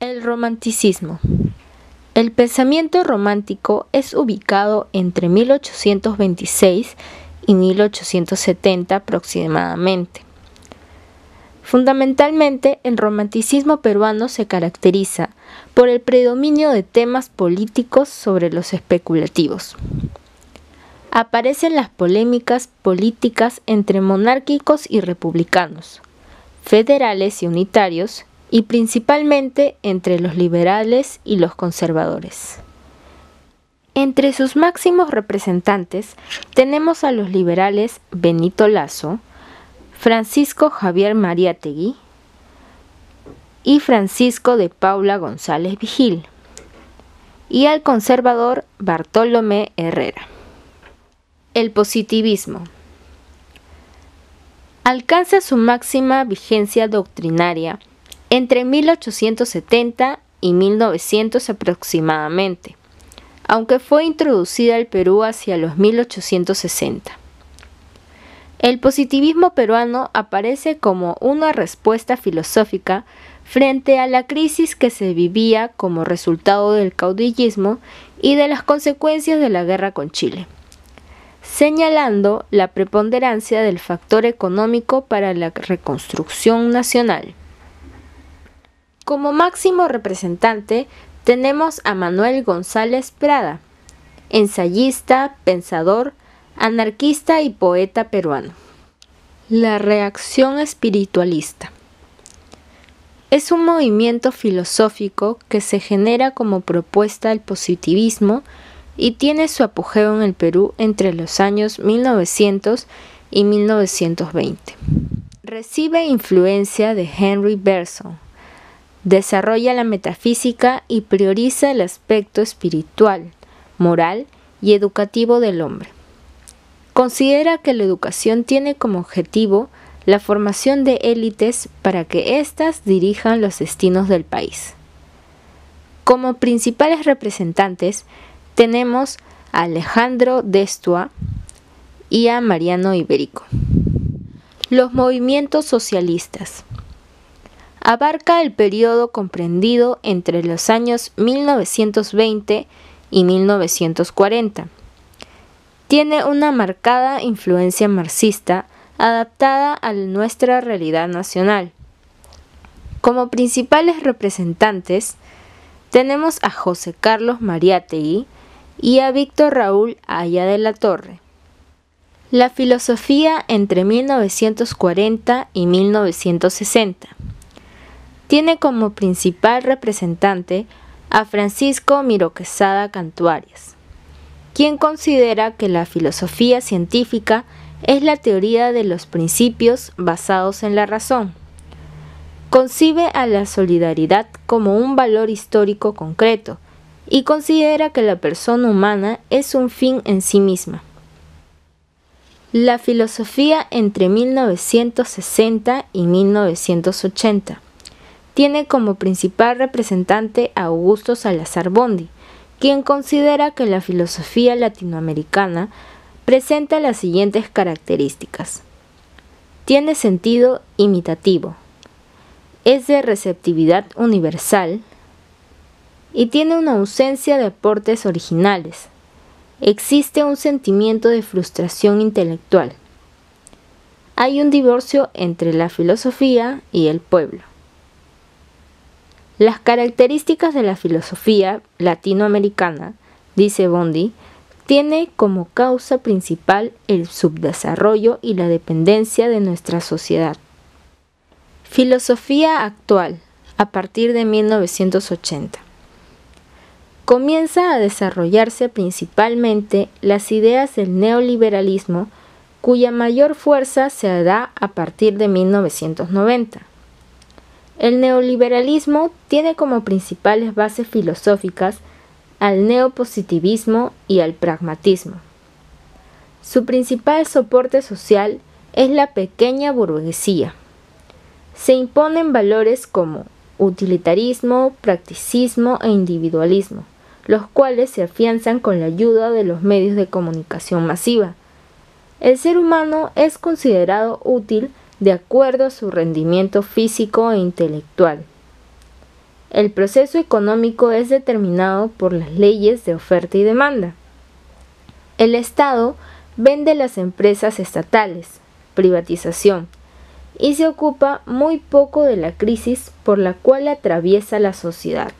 El romanticismo. El pensamiento romántico es ubicado entre 1826 y 1870 aproximadamente. Fundamentalmente, el romanticismo peruano se caracteriza por el predominio de temas políticos sobre los especulativos. Aparecen las polémicas políticas entre monárquicos y republicanos, federales y unitarios, y principalmente entre los liberales y los conservadores. Entre sus máximos representantes tenemos a los liberales Benito Lazo, Francisco Javier Mariátegui y Francisco de Paula González Vigil, y al conservador Bartolomé Herrera. El positivismo alcanza su máxima vigencia doctrinaria entre 1870 y 1900 aproximadamente, aunque fue introducida al Perú hacia los 1860. El positivismo peruano aparece como una respuesta filosófica frente a la crisis que se vivía como resultado del caudillismo y de las consecuencias de la guerra con Chile, señalando la preponderancia del factor económico para la reconstrucción nacional. Como máximo representante tenemos a Manuel González Prada, ensayista, pensador, anarquista y poeta peruano. La reacción espiritualista es un movimiento filosófico que se genera como propuesta al positivismo y tiene su apogeo en el Perú entre los años 1900 y 1920. Recibe influencia de Henry Bergson. Desarrolla la metafísica y prioriza el aspecto espiritual, moral y educativo del hombre. Considera que la educación tiene como objetivo la formación de élites para que éstas dirijan los destinos del país. Como principales representantes tenemos a Alejandro Destua y a Mariano Iberico. Los movimientos socialistas. Abarca el periodo comprendido entre los años 1920 y 1940. Tiene una marcada influencia marxista adaptada a nuestra realidad nacional. Como principales representantes tenemos a José Carlos Mariátegui y a Víctor Raúl Haya de la Torre. La filosofía entre 1940 y 1960. Tiene como principal representante a Francisco Miró Quesada Cantuarias, quien considera que la filosofía científica es la teoría de los principios basados en la razón. Concibe a la solidaridad como un valor histórico concreto y considera que la persona humana es un fin en sí misma. La filosofía entre 1960 y 1980. Tiene como principal representante a Augusto Salazar Bondy, quien considera que la filosofía latinoamericana presenta las siguientes características. Tiene sentido imitativo, es de receptividad universal y tiene una ausencia de aportes originales. Existe un sentimiento de frustración intelectual. Hay un divorcio entre la filosofía y el pueblo. Las características de la filosofía latinoamericana, dice Bondy, tiene como causa principal el subdesarrollo y la dependencia de nuestra sociedad. Filosofía actual, a partir de 1980. Comienza a desarrollarse principalmente las ideas del neoliberalismo, cuya mayor fuerza se da a partir de 1990. El neoliberalismo tiene como principales bases filosóficas al neopositivismo y al pragmatismo. Su principal soporte social es la pequeña burguesía. Se imponen valores como utilitarismo, practicismo e individualismo, los cuales se afianzan con la ayuda de los medios de comunicación masiva. El ser humano es considerado útil de acuerdo a su rendimiento físico e intelectual. El proceso económico es determinado por las leyes de oferta y demanda. El Estado vende las empresas estatales, privatización, y se ocupa muy poco de la crisis por la cual atraviesa la sociedad.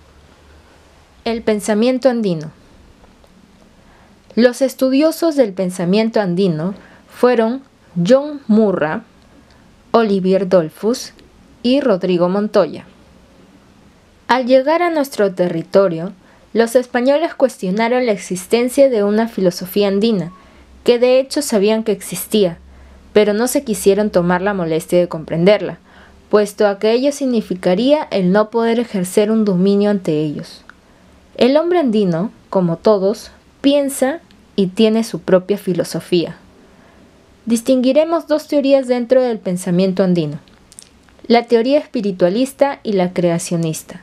El pensamiento andino. Los estudiosos del pensamiento andino fueron John Murra, Olivier Dolphus y Rodrigo Montoya. Al llegar a nuestro territorio, los españoles cuestionaron la existencia de una filosofía andina, que de hecho sabían que existía, pero no se quisieron tomar la molestia de comprenderla, puesto a que ello significaría el no poder ejercer un dominio ante ellos. El hombre andino, como todos, piensa y tiene su propia filosofía. Distinguiremos dos teorías dentro del pensamiento andino: la teoría espiritualista y la creacionista.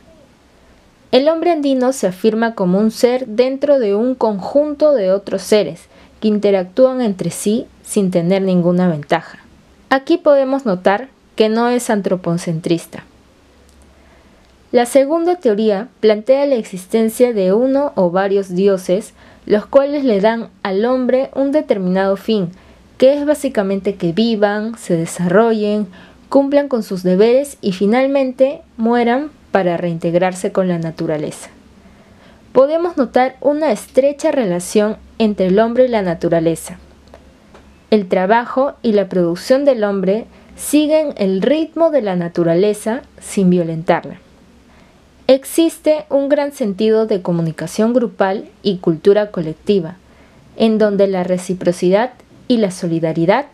El hombre andino se afirma como un ser dentro de un conjunto de otros seres que interactúan entre sí sin tener ninguna ventaja. Aquí podemos notar que no es antropocentrista. La segunda teoría plantea la existencia de uno o varios dioses, los cuales le dan al hombre un determinado fin, que es básicamente que vivan, se desarrollen, cumplan con sus deberes y finalmente mueran para reintegrarse con la naturaleza. Podemos notar una estrecha relación entre el hombre y la naturaleza. El trabajo y la producción del hombre siguen el ritmo de la naturaleza sin violentarla. Existe un gran sentido de comunicación grupal y cultura colectiva, en donde la reciprocidad y la solidaridad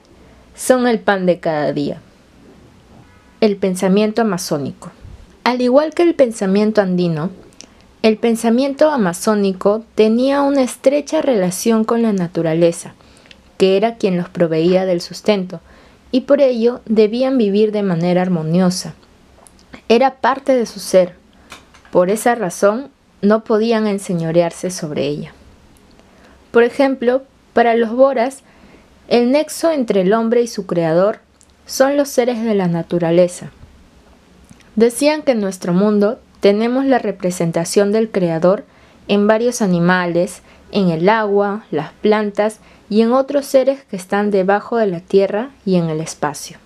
son el pan de cada día. El pensamiento amazónico. Al igual que el pensamiento andino, el pensamiento amazónico tenía una estrecha relación con la naturaleza, que era quien los proveía del sustento, y por ello debían vivir de manera armoniosa. Era parte de su ser. Por esa razón, no podían enseñorearse sobre ella. Por ejemplo, para los boras, el nexo entre el hombre y su creador son los seres de la naturaleza. Decían que en nuestro mundo tenemos la representación del creador en varios animales, en el agua, las plantas y en otros seres que están debajo de la tierra y en el espacio.